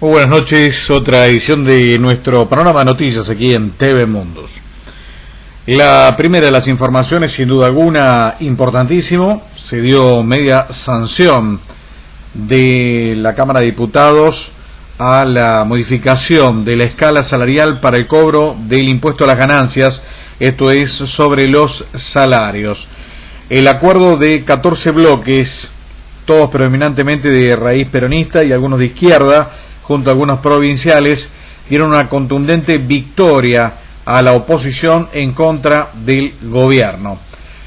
Muy buenas noches, otra edición de nuestro Panorama de Noticias aquí en TV Mundos. La primera de las informaciones, sin duda alguna, importantísimo, se dio media sanción de la Cámara de Diputados a la modificación de la escala salarial para el cobro del impuesto a las ganancias, esto es sobre los salarios. El acuerdo de 14 bloques, todos predominantemente de raíz peronista y algunos de izquierda, junto a algunos provinciales, dieron una contundente victoria a la oposición en contra del gobierno.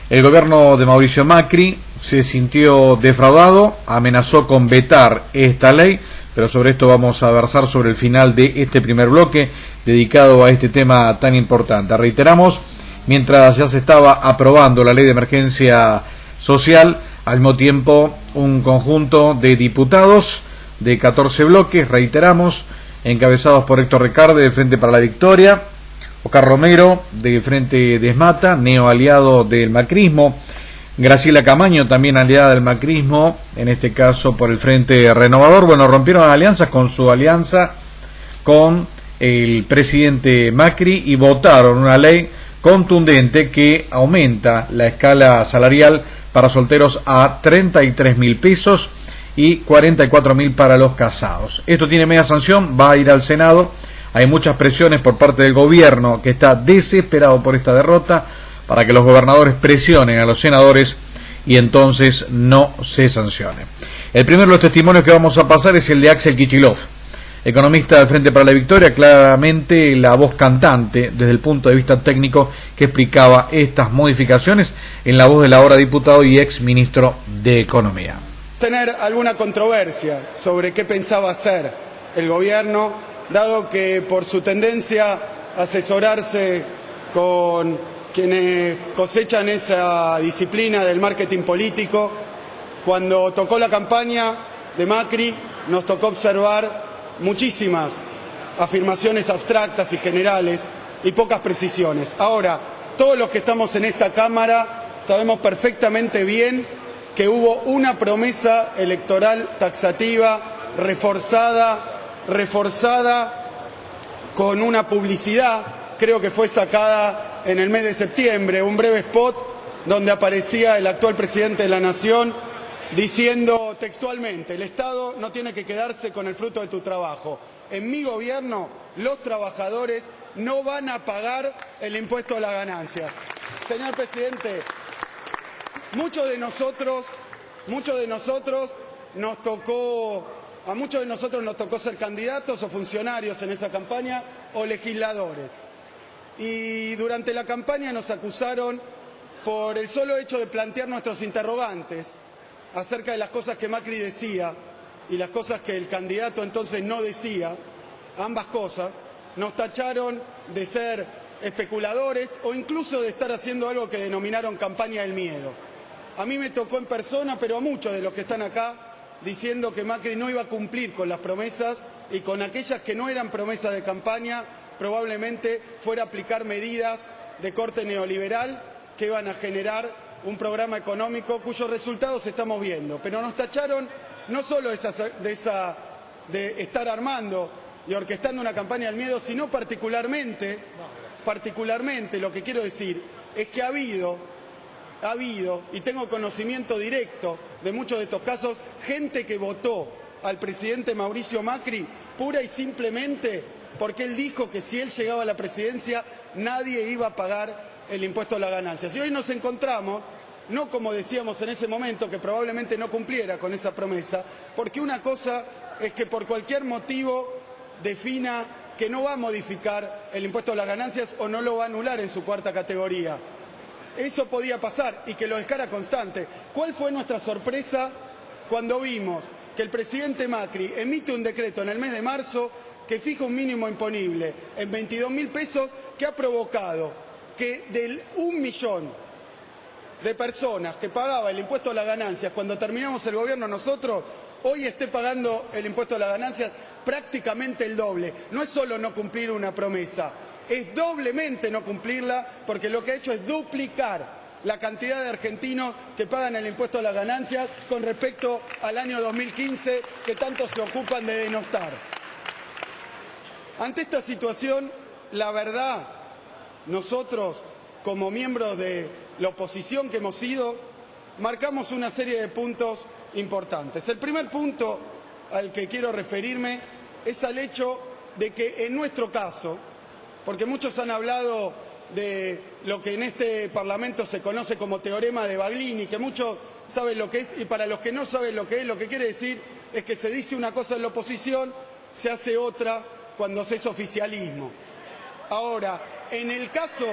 El gobierno de Mauricio Macri se sintió defraudado, amenazó con vetar esta ley, pero sobre esto vamos a versar sobre el final de este primer bloque dedicado a este tema tan importante. Reiteramos, mientras ya se estaba aprobando la ley de emergencia social, al mismo tiempo un conjunto de diputados de 14 bloques, reiteramos, encabezados por Héctor Recarde de Frente para la Victoria, Oscar Romero de Frente Desmata, neoaliado del macrismo, Graciela Camaño, también aliada del macrismo, en este caso por el Frente Renovador. Bueno, rompieron alianzas con su alianza con el presidente Macri y votaron una ley contundente que aumenta la escala salarial para solteros a 33.000 pesos y 44.000 para los casados. Esto tiene media sanción, va a ir al Senado. Hay muchas presiones por parte del gobierno, que está desesperado por esta derrota, para que los gobernadores presionen a los senadores y entonces no se sancione. El primero de los testimonios que vamos a pasar es el de Axel Kicillof, economista del Frente para la Victoria, claramente la voz cantante desde el punto de vista técnico que explicaba estas modificaciones en la voz del ahora diputado y ex ministro de Economía. Tener alguna controversia sobre qué pensaba hacer el gobierno, dado que por su tendencia a asesorarse con quienes cosechan esa disciplina del marketing político, cuando tocó la campaña de Macri nos tocó observar muchísimas afirmaciones abstractas y generales y pocas precisiones. Ahora, todos los que estamos en esta Cámara sabemos perfectamente bien que hubo una promesa electoral taxativa reforzada con una publicidad, creo que fue sacada en el mes de septiembre, un breve spot donde aparecía el actual presidente de la Nación diciendo textualmente: el Estado no tiene que quedarse con el fruto de tu trabajo. En mi gobierno los trabajadores no van a pagar el impuesto a la ganancia. Señor presidente, a muchos de nosotros nos tocó ser candidatos o funcionarios en esa campaña o legisladores. Y durante la campaña nos acusaron por el solo hecho de plantear nuestros interrogantes acerca de las cosas que Macri decía y las cosas que el candidato entonces no decía, ambas cosas, nos tacharon de ser especuladores o incluso de estar haciendo algo que denominaron campaña del miedo. A mí me tocó en persona, pero a muchos de los que están acá, diciendo que Macri no iba a cumplir con las promesas y con aquellas que no eran promesas de campaña, probablemente fuera a aplicar medidas de corte neoliberal que iban a generar un programa económico cuyos resultados estamos viendo. Pero nos tacharon no solo de estar armando y orquestando una campaña del miedo, sino particularmente lo que quiero decir es que ha habido, y tengo conocimiento directo de muchos de estos casos, gente que votó al presidente Mauricio Macri pura y simplemente porque él dijo que si él llegaba a la presidencia nadie iba a pagar el impuesto a las ganancias. Y hoy nos encontramos, no como decíamos en ese momento, que probablemente no cumpliera con esa promesa, porque una cosa es que por cualquier motivo defina que no va a modificar el impuesto a las ganancias o no lo va a anular en su cuarta categoría. Eso podía pasar y que lo dejara constante. ¿Cuál fue nuestra sorpresa cuando vimos que el presidente Macri emite un decreto en el mes de marzo que fija un mínimo imponible en 22.000 pesos, que ha provocado que del 1 millón de personas que pagaba el impuesto a las ganancias cuando terminamos el gobierno nosotros, hoy esté pagando el impuesto a las ganancias prácticamente el doble? No es solo no cumplir una promesa, es doblemente no cumplirla, porque lo que ha hecho es duplicar la cantidad de argentinos que pagan el impuesto a las ganancias con respecto al año 2015, que tanto se ocupan de denostar. Ante esta situación, la verdad, nosotros, como miembros de la oposición que hemos sido, marcamos una serie de puntos importantes. El primer punto al que quiero referirme es al hecho de que en nuestro caso, porque muchos han hablado de lo que en este Parlamento se conoce como teorema de Baglini, que muchos saben lo que es, y para los que no saben lo que es, lo que quiere decir es que se dice una cosa en la oposición, se hace otra cuando se es oficialismo. Ahora, en el caso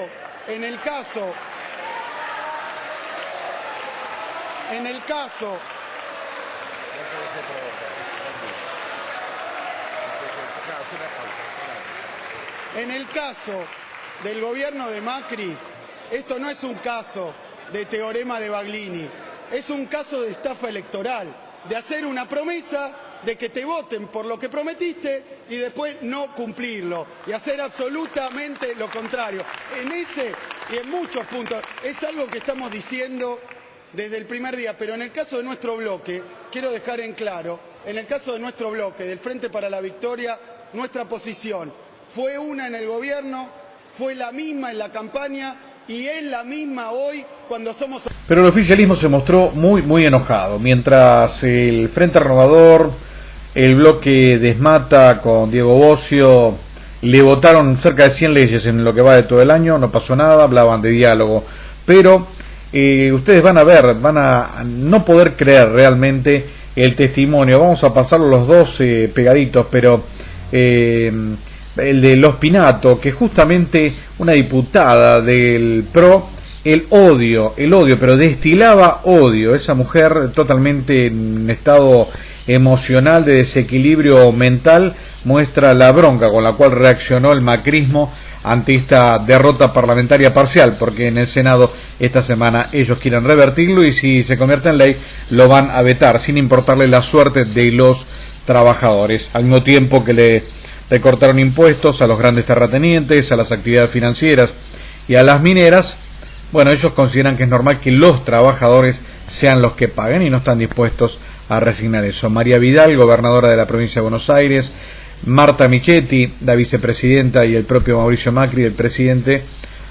del gobierno de Macri, esto no es un caso de teorema de Baglini, es un caso de estafa electoral, de hacer una promesa de que te voten por lo que prometiste y después no cumplirlo y hacer absolutamente lo contrario. En ese y en muchos puntos es algo que estamos diciendo desde el primer día, pero en el caso de nuestro bloque, quiero dejar en claro, en el caso de nuestro bloque, del Frente para la Victoria, nuestra posición fue una en el gobierno, fue la misma en la campaña y es la misma hoy cuando somos... Pero el oficialismo se mostró muy enojado, mientras el Frente Renovador, el bloque Desmata con Diego Bocio, le votaron cerca de 100 leyes en lo que va de todo el año, no pasó nada, hablaban de diálogo, pero ustedes van a ver, van a no poder creer realmente el testimonio. Vamos a pasarlo los dos pegaditos, pero el de Los Pinato, que justamente una diputada del PRO, el odio, pero destilaba odio, esa mujer totalmente en estado emocional de desequilibrio mental, muestra la bronca con la cual reaccionó el macrismo ante esta derrota parlamentaria parcial, porque en el Senado esta semana ellos quieren revertirlo y si se convierte en ley lo van a vetar, sin importarle la suerte de los trabajadores, al mismo tiempo que le recortaron impuestos a los grandes terratenientes, a las actividades financieras y a las mineras. Bueno, ellos consideran que es normal que los trabajadores sean los que paguen y no están dispuestos a resignar eso. María Vidal, gobernadora de la provincia de Buenos Aires, Marta Michetti, la vicepresidenta, y el propio Mauricio Macri, el presidente,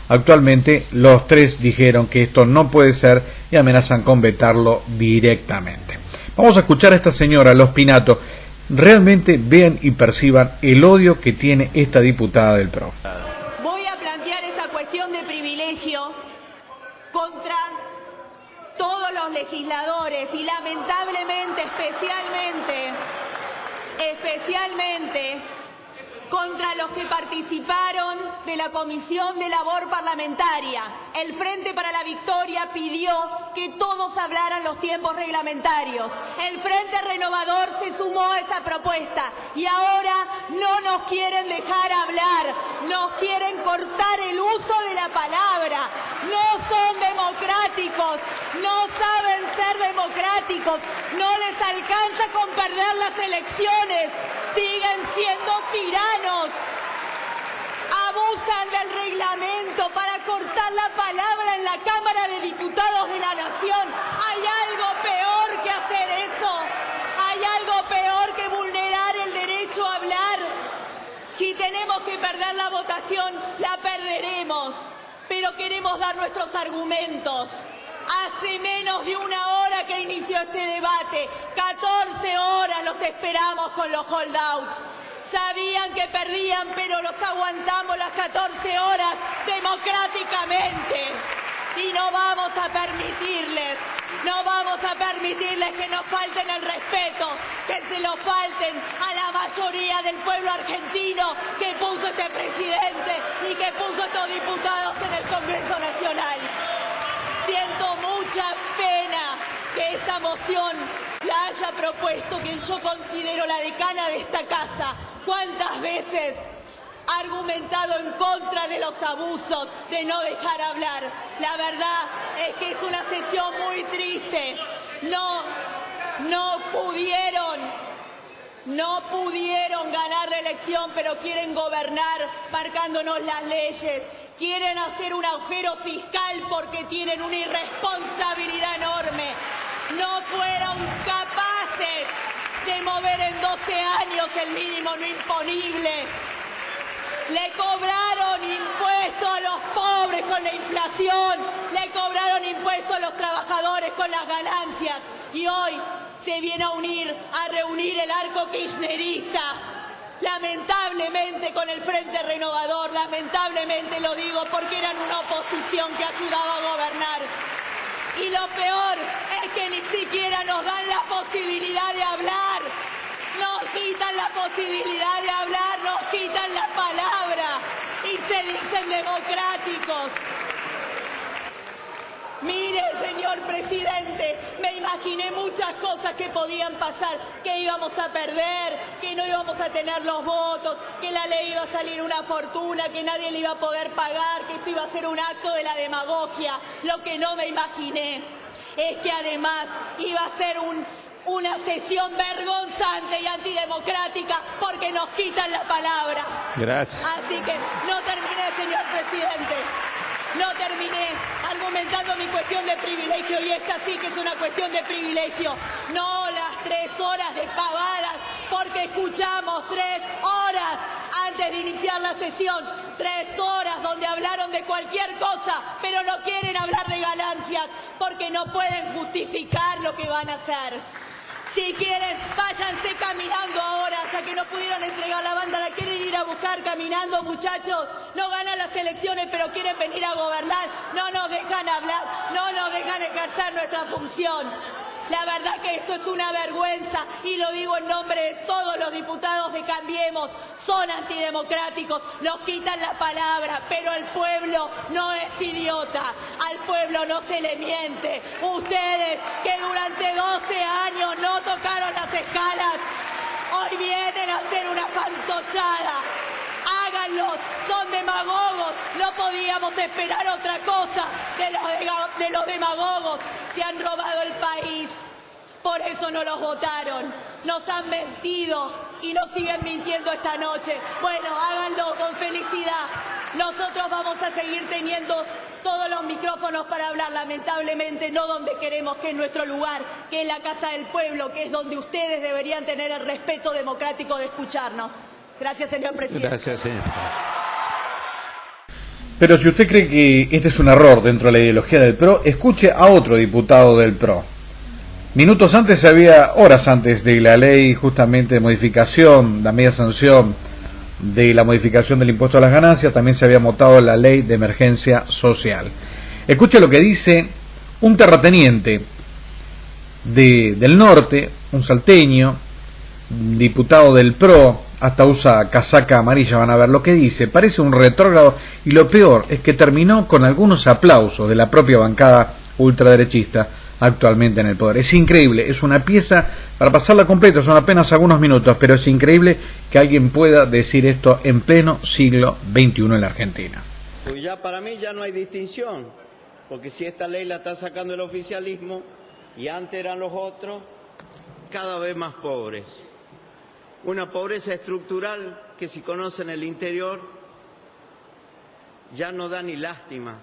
actualmente los tres dijeron que esto no puede ser y amenazan con vetarlo directamente. Vamos a escuchar a esta señora, Los Pinato. Realmente vean y perciban el odio que tiene esta diputada del PRO. Voy a plantear esta cuestión de privilegio contra todos los legisladores y lamentablemente especialmente contra los que participaron de la Comisión de Labor Parlamentaria. El Frente para la Victoria pidió que todos hablaran los tiempos reglamentarios. El Frente Renovador se sumó a esa propuesta y ahora no nos quieren dejar hablar, nos quieren cortar el uso de la palabra. No son democráticos, no saben ser democráticos, no les alcanza con perder las elecciones, siguen siendo tiranos. Abusan del reglamento para cortar la palabra en la Cámara de Diputados de la Nación. Hay algo peor que hacer eso. Hay algo peor que vulnerar el derecho a hablar. Si tenemos que perder la votación, la perderemos. Pero queremos dar nuestros argumentos. Hace menos de una hora que inició este debate. 14 horas los esperamos con los holdouts. Sabían que perdían, pero los aguantamos las 14 horas democráticamente. Y no vamos a permitirles que nos falten el respeto, que se lo falten a la mayoría del pueblo argentino que puso este presidente y que puso estos diputados en el Congreso Nacional. Siento mucha pena que esta moción la haya propuesto quien yo considero la decana de esta casa. ¿Cuántas veces ha argumentado en contra de los abusos, de no dejar hablar? La verdad es que es una sesión muy triste. No pudieron ganar la elección, pero quieren gobernar marcándonos las leyes. Quieren hacer un agujero fiscal porque tienen una irresponsabilidad enorme. No fueron capaces de mover en 12 años el mínimo no imponible. Le cobraron impuestos a los pobres con la inflación, le cobraron impuestos a los trabajadores con las ganancias y hoy se viene a reunir el arco kirchnerista, lamentablemente con el Frente Renovador, lamentablemente lo digo porque eran una oposición que ayudaba a gobernar. Y lo peor es que ni siquiera nos dan la posibilidad de hablar. Nos quitan la posibilidad de hablar, nos quitan la palabra y se dicen democráticos. Mire, señor presidente, me imaginé muchas cosas que podían pasar, que íbamos a perder, que no íbamos a tener los votos, que la ley iba a salir una fortuna, que nadie le iba a poder pagar, que esto iba a ser un acto de la demagogia. Lo que no me imaginé es que además iba a ser una sesión vergonzante y antidemocrática porque nos quitan la palabra. Gracias. Así que no terminé, señor presidente. No terminé argumentando mi cuestión de privilegio y esta sí que es una cuestión de privilegio. No las 3 horas de pavadas, porque escuchamos 3 horas antes de iniciar la sesión. 3 horas donde hablaron de cualquier cosa, pero no quieren hablar de ganancias porque no pueden justificar lo que van a hacer. Si quieren, váyanse caminando ahora, ya que no pudieron entregar la banda, la quieren ir a buscar caminando, muchachos. No ganan las elecciones, pero quieren venir a gobernar. No nos dejan hablar, no nos dejan ejercer nuestra función. La verdad que esto es una vergüenza y lo digo en nombre de todos los diputados de Cambiemos. Son antidemocráticos, nos quitan la palabra, pero el pueblo no es idiota. Al pueblo no se le miente. Ustedes que durante 12 años no tocaron las escalas, hoy vienen a hacer una fantochada. Háganlo, son demagogos, no podíamos esperar otra cosa de los demagogos. Se han robado el país, por eso no los votaron, nos han mentido y nos siguen mintiendo esta noche. Bueno, háganlo con felicidad, nosotros vamos a seguir teniendo todos los micrófonos para hablar, lamentablemente no donde queremos, que es nuestro lugar, que es la Casa del Pueblo, que es donde ustedes deberían tener el respeto democrático de escucharnos. Gracias, señor presidente. Gracias, señor. Pero si usted cree que este es un error dentro de la ideología del PRO, escuche a otro diputado del PRO. Horas antes de la ley justamente de modificación, la media sanción de la modificación del impuesto a las ganancias, también se había votado la ley de emergencia social. Escuche lo que dice un terrateniente del norte, un salteño, diputado del PRO, hasta usa casaca amarilla, van a ver lo que dice, parece un retrógrado y lo peor es que terminó con algunos aplausos de la propia bancada ultraderechista actualmente en el poder. Es increíble, es una pieza para pasarla completa, son apenas algunos minutos, pero es increíble que alguien pueda decir esto en pleno siglo XXI en la Argentina. Pues ya para mí ya no hay distinción, porque si esta ley la está sacando el oficialismo y antes eran los otros, cada vez más pobres. Una pobreza estructural que si conocen el interior ya no da ni lástima,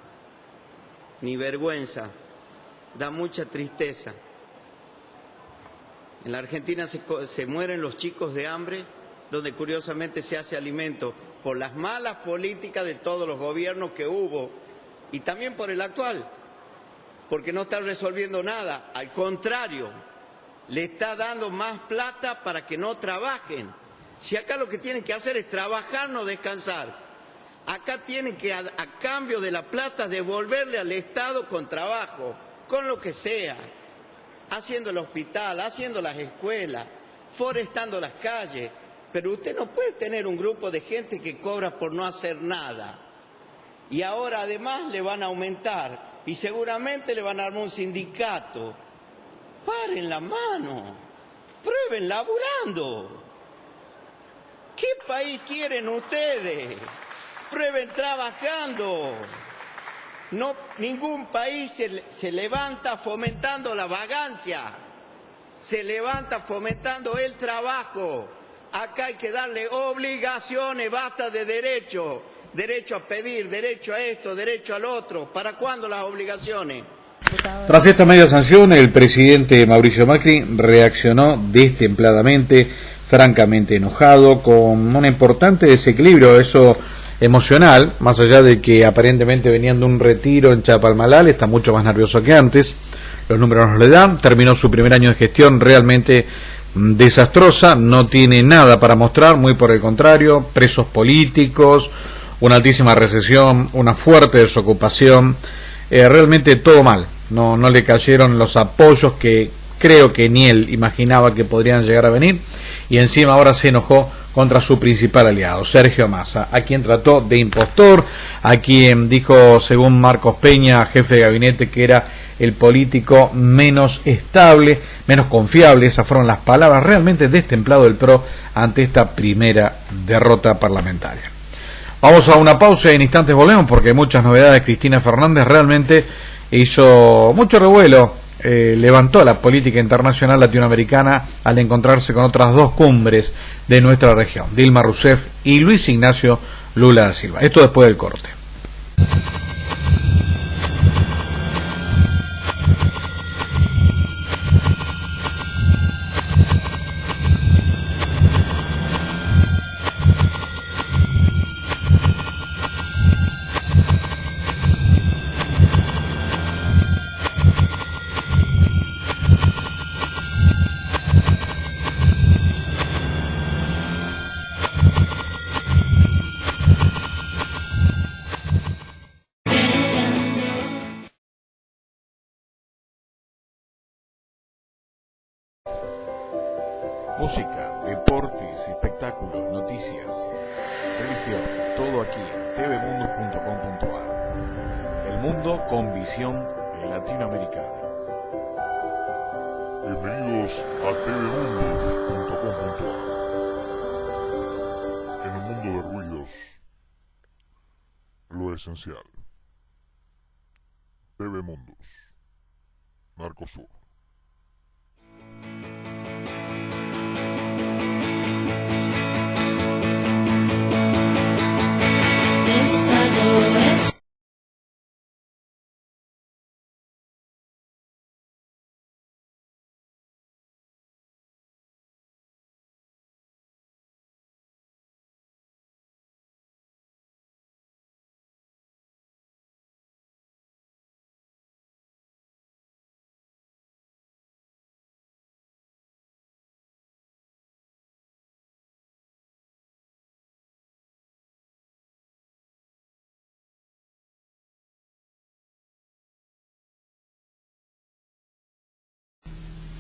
ni vergüenza, da mucha tristeza. En la Argentina se mueren los chicos de hambre, donde curiosamente se hace alimento por las malas políticas de todos los gobiernos que hubo y también por el actual, porque no está resolviendo nada, al contrario. Le está dando más plata para que no trabajen. Si acá lo que tienen que hacer es trabajar, no descansar. Acá tienen que, a cambio de la plata, devolverle al Estado con trabajo, con lo que sea. Haciendo el hospital, haciendo las escuelas, forestando las calles. Pero usted no puede tener un grupo de gente que cobra por no hacer nada. Y ahora además le van a aumentar y seguramente le van a armar un sindicato. Paren la mano, prueben laburando. ¿Qué país quieren ustedes? Prueben trabajando. No, ningún país se levanta fomentando la vagancia, se levanta fomentando el trabajo. Acá hay que darle obligaciones, basta de derecho, derecho a pedir, derecho a esto, derecho al otro. ¿Para cuándo las obligaciones? Tras esta media sanción, el presidente Mauricio Macri reaccionó destempladamente francamente enojado, con un importante desequilibrio eso emocional, más allá de que aparentemente venían de un retiro en Chapalmalal, está mucho más nervioso que antes, los números no le dan, terminó su primer año de gestión realmente desastrosa, no tiene nada para mostrar, muy por el contrario, presos políticos, una altísima recesión, una fuerte desocupación, realmente todo mal, no le cayeron los apoyos que creo que ni él imaginaba que podrían llegar a venir, y encima ahora se enojó contra su principal aliado, Sergio Massa, a quien trató de impostor, a quien dijo, según Marcos Peña, jefe de gabinete, que era el político menos estable, menos confiable. Esas fueron las palabras, realmente destemplado el PRO ante esta primera derrota parlamentaria. Vamos a una pausa y en instantes volvemos porque hay muchas novedades. Cristina Fernández realmente hizo mucho revuelo, levantó la política internacional latinoamericana al encontrarse con otras dos cumbres de nuestra región, Dilma Rousseff y Luis Ignacio Lula da Silva. Esto después del corte. Música, deportes, espectáculos, noticias, religión, todo aquí en tvmundo.com.ar. El mundo con visión latinoamericana. Bienvenidos a tvmundos.com.ar. En un mundo de ruidos, lo esencial. TV Mundos, Narcosur. Esta no es.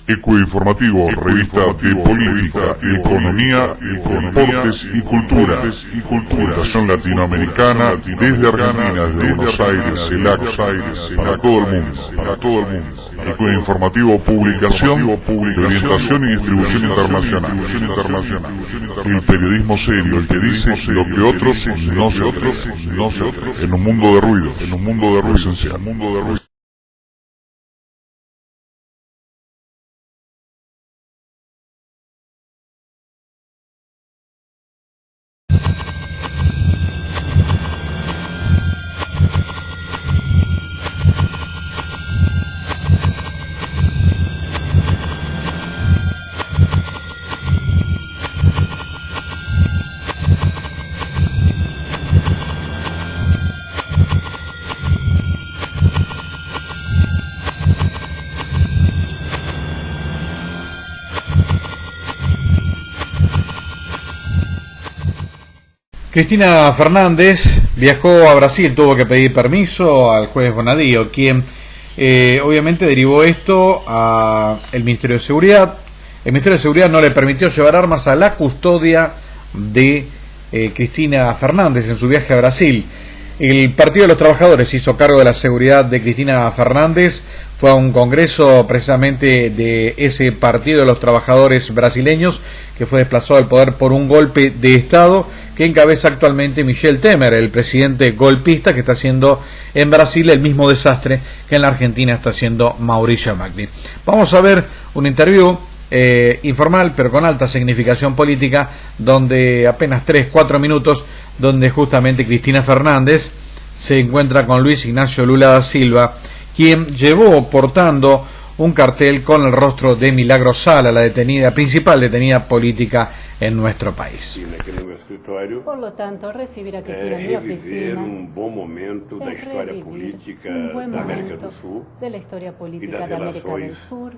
Ecoinformativo, revista de política, economía, deportes y cultura. Fundación Latinoamericana, desde Argentina, desde Buenos Aires, CELAC, para todo el mundo. Ecoinformativo, publicación de orientación y distribución internacional. El periodismo serio, el que dice lo que otros no se atreven. En un mundo de ruidos, esencial. Cristina Fernández viajó a Brasil, tuvo que pedir permiso al juez Bonadío, quien obviamente derivó esto al Ministerio de Seguridad. El Ministerio de Seguridad no le permitió llevar armas a la custodia de Cristina Fernández en su viaje a Brasil. El Partido de los Trabajadores se hizo cargo de la seguridad de Cristina Fernández, fue a un congreso precisamente de ese Partido de los Trabajadores brasileños que fue desplazado al poder por un golpe de Estado que encabeza actualmente Michel Temer, el presidente golpista que está haciendo en Brasil el mismo desastre que en la Argentina está haciendo Mauricio Macri. Vamos a ver un interview informal pero con alta significación política, donde apenas 3-4 minutos, donde justamente Cristina Fernández se encuentra con Luis Ignacio Lula da Silva, quien llevó portando un cartel con el rostro de Milagro Sala, la principal detenida política en nuestro país. Aqui no meu escritório Por lo tanto, recibir aquí en mi reviver oficina bom momento da es história revivir política un buen da América momento do Sul de la historia e política das de América del relações Sur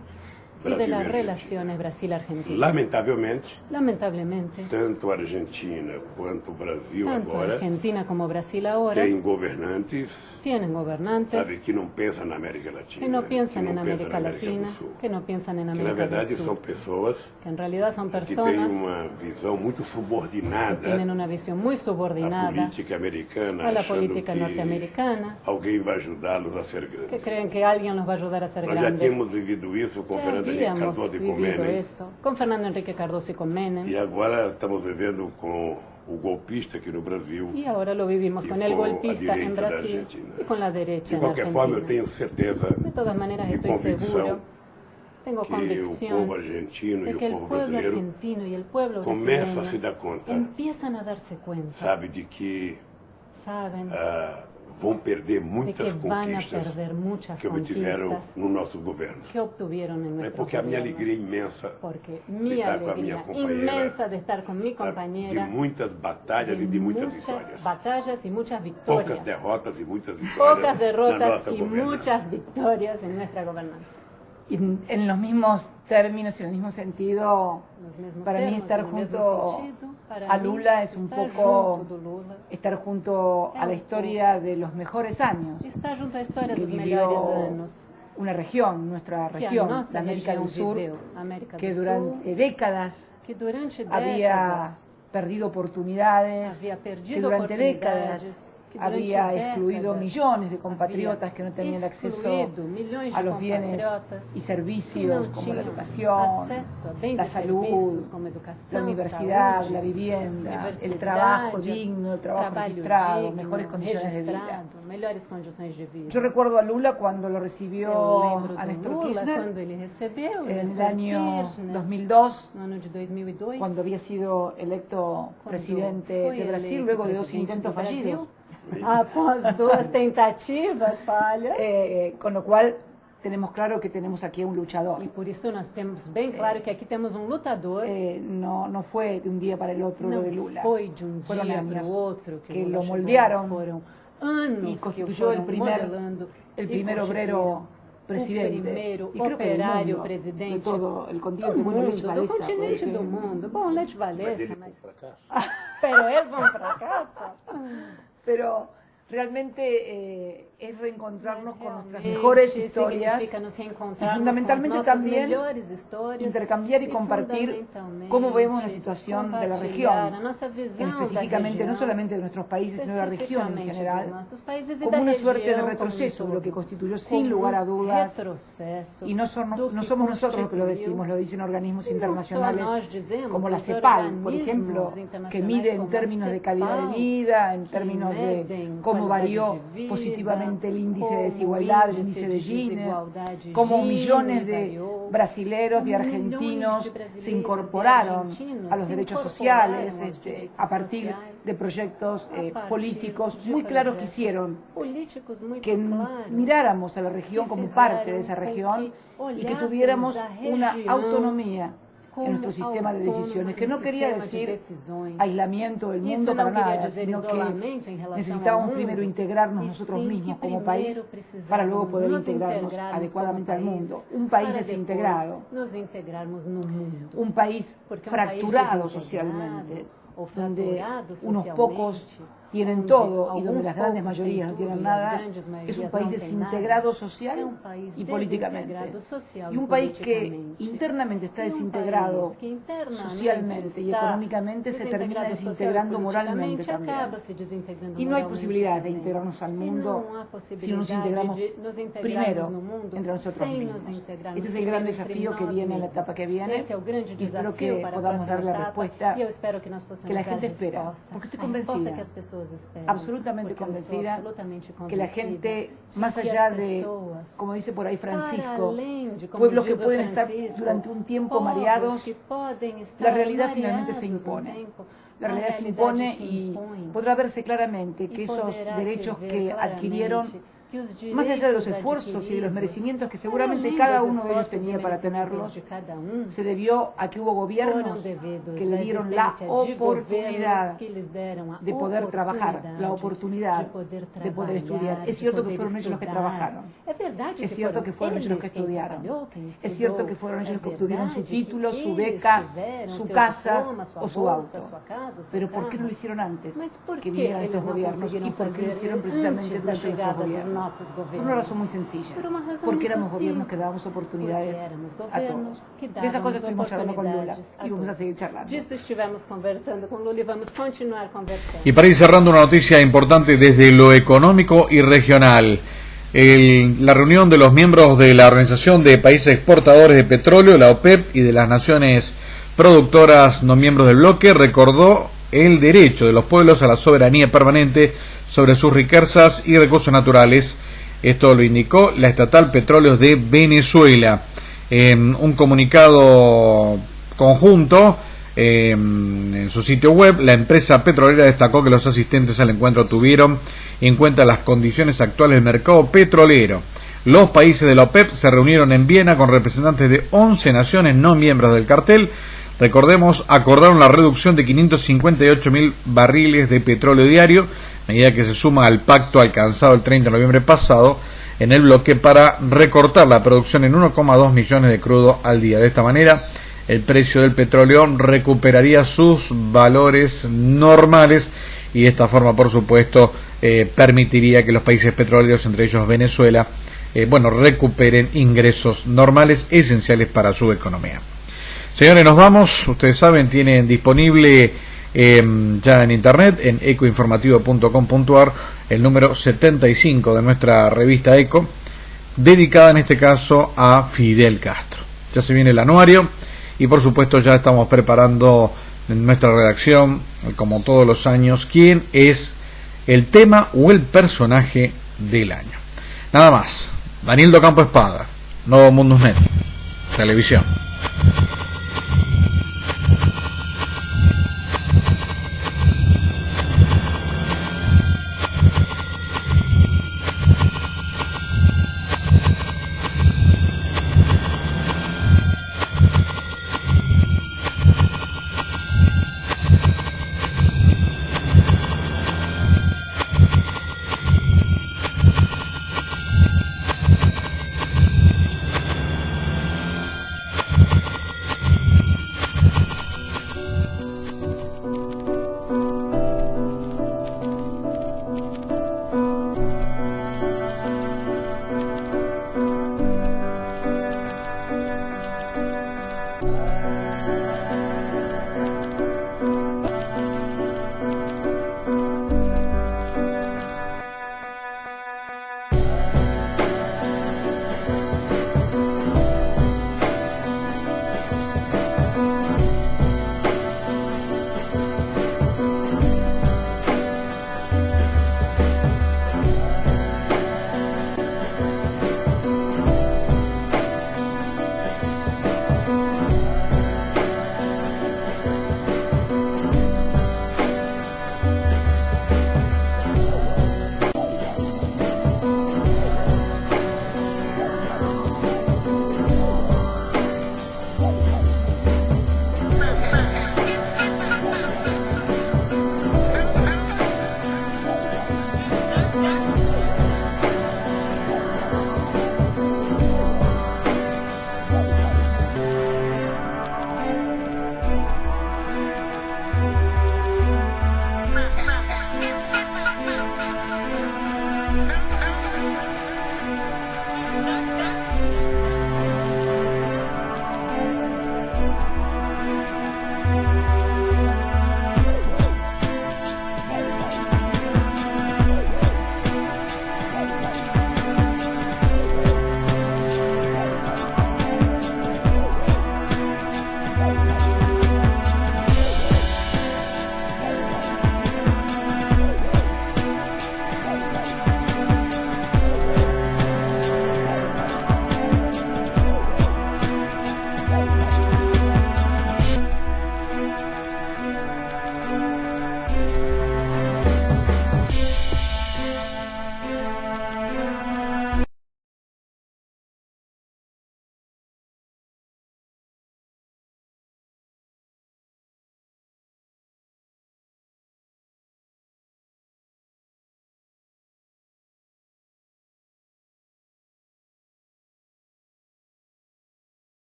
y de las Brasil-Argentina. relaciones Brasil-Argentina. Lamentavelmente, Lamentablemente, tanto a Argentina quanto o Brasil tanto agora Argentina como Brasil ahora têm governantes, tienen gobernantes sabe, que não pensam na América Latina, que no piensan que en não pensam América na América Latina, do Sul, que no piensan en que na América verdade del são Sur, pessoas que en realidad son que têm personas uma visão muito que subordinada tienen una visión muy à subordinada política americana, a la achando política que norteamericana, alguém vai ajudá-los a ser que grandes. creen que alguien los va a ayudar a ser Nós já grandes. tínhamos vivido isso com Ya Fernando Henrique habíamos Cardoso e com vivido Menem, eso con Fernando Enrique Cardoso y con Menem, e agora estamos vivendo com o golpista aqui no Brasil. y ahora lo vivimos y con el con golpista la en derecha de Brasil Argentina. y con la derecha De en qualquer forma, eu Argentina. tenho certeza De todas maneras, y estoy convicción seguro, tengo que o convicción povo argentino de e o que el povo pueblo brasileiro argentino y el pueblo começam a se brasileño dar conta, empiezan a darse cuenta, sabe, de que saben vão perder de que muitas van a conquistas perder muchas que obtiveram conquistas no nosso governo. que obtuvieron en É nuestro porque a minha gobierno. alegria imensa Porque de mi estar com a minha alegría companheira, inmensa de estar con mi de compañera, muitas batalhas e de muitas vitórias. batallas y muchas Poucas victorias, derrotas e muitas vitórias pocas na derrotas nossa y governação. muchas victorias en nuestra gobernanza. Y en los mismos términos y en el mismo sentido, Los mismos para mí términos, estar en el mismo junto sentido, para a mí Lula es un estar poco junto de Lula, estar junto a la historia de los mejores años estar junto a historia que dos vivió melhores anos una región, nuestra que a región, nossa la América região del Sur, viveu, a América que do durante Sul, décadas que durante había décadas perdido oportunidades, había que perdido durante décadas oportunidades, que durante había excluido décadas millones de compatriotas había que no tenían acceso excluído milhões de a los bienes compatriotas y que servicios não como la tinham educación, acesso a bens la e salud, serviços como educação, la universidad, saúde, la vivienda, el universidade, trabajo digno, el trabajo trabalho registrado, digno, mejores condiciones de vida. registrado, melhores condições de vida. Yo recuerdo a Lula cuando lo Eu recibió lembro a do Néstor Lula Kirchner quando ele recebeu en el Néstor año Kirchner, 2002, no ano de 2002, cuando había sido electo quando presidente foi de Brasil, eleito luego de dos presidente intentos do Brasil, fallidos. após duas tentativas falhas. Con lo cual tenemos claro que tenemos aquí un luchador. E por isso nós temos bem claro que aqui temos um lutador. No fue de un día para el otro lo de Lula. Foi de um Fueron dia años para o outro que que Lula lo chegou. moldearon Foram anos y que constituyó foram el primer modelando e obrero constituíram presidente. o primeiro Y creo que del operário mundo, presidente de todo el do continente. Bueno, mundo, Lech do Walesa, continente porque- do mundo. Bom, Lech Walesa, ele mas... foi um fracasso. Pero él fue un fracaso. Pero realmente es reencontrarnos con nuestras Realmente mejores historias significa nos y reencontrarnos fundamentalmente con nuestras también melhores histórias intercambiar y e compartir fundamentalmente cómo vemos la situación de la región, compartilhar a nossa visão específicamente da no região, solamente de nuestros países, sino de la región en especificamente general, dos nossos países e como da una suerte de região retroceso como de um lo que todo. constituyó Como sin lugar a dudas, retroceso y no, do no que somos nosotros los que lo constituiu. decimos, lo dicen organismos E não só internacionales nós dizemos, como la os CEPAL, por organismos ejemplo, que internacionais mide en como a términos de calidad de CEPAL, vida, en que términos medem de cómo qualidade varió de vida, positivamente el índice de como desigualdad, el índice índice de de Gini, desigualdade cómo Gini millones de varió, brasileros y como argentinos millones de brasileiros se y incorporaron argentinos a los se derechos incorporaron sociales a los derechos a partir sociales, de proyectos a partir políticos de muy claros que proyectos hicieron políticos muy que claros, miráramos a la región que como parte de fizeram esa com región que y que tuviéramos olhássemos a una região autonomía como en nuestro sistema de autónoma decisiones, que no no quería sistema de decir decisões. aislamiento del Isso mundo não para queria nada, dizer sino que isolamento em relação necesitábamos ao primero mundo, integrarnos e nosotros sim mismos que como país primeiro para luego poder precisávamos nos integrarnos integrarmos adecuadamente como al país, mundo. Un país para desintegrado, depois nos integrarmos no mundo. un país Porque fracturado país socialmente, o donde fracturado unos socialmente, pocos tienen onde todo y donde alguns las grandes poucos mayorías têm no tienen tudo e as nada, grandes es un maiorias país não têm desintegrado nada. social É um país y políticamente. desintegrado social Y e un país que politicamente. internamente está E um desintegrado país que internamente socialmente y está económicamente se termina desintegrado desintegrando social e moralmente politicamente, también. acaba se desintegrando Y no hay moralmente posibilidad de também. integrarnos al E mundo não há si no nos possibilidade integramos de nos integrarmos primero no mundo entre nosotros sem mismos. nos integrarmos Este es el gran primeiro desafío entre que nós viene en la mesmos. etapa que viene Esse é o grande y espero desafio que para a podamos próxima dar la etapa, respuesta e eu espero que nós possamos que la dar gente a espera, resposta, porque estoy a resposta convencida, que as pessoas esperam, absolutamente porque eu estou convencida absolutamente que la convencida gente, de más que allá as de, pessoas, como dice por ahí para Francisco, além de, como pueblos que diz o pueden estar Francisco, durante un tiempo povos mareados, que podem estar la realidad finalmente se mareados impone. tempo, La a realidad se realidade impone se y impõe. podrá verse claramente Y que esos poderá se derechos ver que claramente adquirieron que más allá de los esfuerzos y de los merecimientos que seguramente cada uno de ellos tenía para tenerlos, se debió a que hubo gobiernos que le dieron la oportunidad de poder trabajar, la oportunidad de poder estudiar. Es cierto que fueron ellos los que trabajaron, es cierto que fueron ellos los que estudiaron, es cierto que fueron ellos los que obtuvieron su título, su beca, su casa o su auto. Pero ¿por qué no lo hicieron antes que vinieran estos gobiernos? ¿Y por qué lo hicieron precisamente durante nuestros gobiernos? Por una razón muy sencilla, porque éramos gobiernos que dábamos oportunidades a todos. De esas cosas estuvimos charlando con Lula y vamos a seguir charlando. Y para ir cerrando, una noticia importante desde lo económico y regional. La reunión de los miembros de la Organización de Países Exportadores de Petróleo, la OPEP, y de las naciones productoras no miembros del bloque, recordó el derecho de los pueblos a la soberanía permanente sobre sus riquezas y recursos naturales. Esto lo indicó la estatal Petróleos de Venezuela. Un comunicado conjunto en su sitio web, la empresa petrolera destacó que los asistentes al encuentro tuvieron en cuenta las condiciones actuales del mercado petrolero. Los países de la OPEP se reunieron en Viena con representantes de 11 naciones no miembros del cartel. Recordemos, acordaron la reducción de 558.000 barriles de petróleo diario, medida que se suma al pacto alcanzado el 30 de noviembre pasado en el bloque para recortar la producción en 1,2 millones de crudo al día. De esta manera, el precio del petróleo recuperaría sus valores normales y de esta forma, por supuesto, permitiría que los países petroleros, entre ellos Venezuela, recuperen ingresos normales esenciales para su economía. Señores, nos vamos. Ustedes saben, tienen disponible ya en internet, en ecoinformativo.com.ar, el número 75 de nuestra revista Eco, dedicada en este caso a Fidel Castro. Ya se viene el anuario y por supuesto ya estamos preparando en nuestra redacción, como todos los años, quién es el tema o el personaje del año. Nada más. Daniel Docampo Espada, Nuevo Mundus Net, Televisión.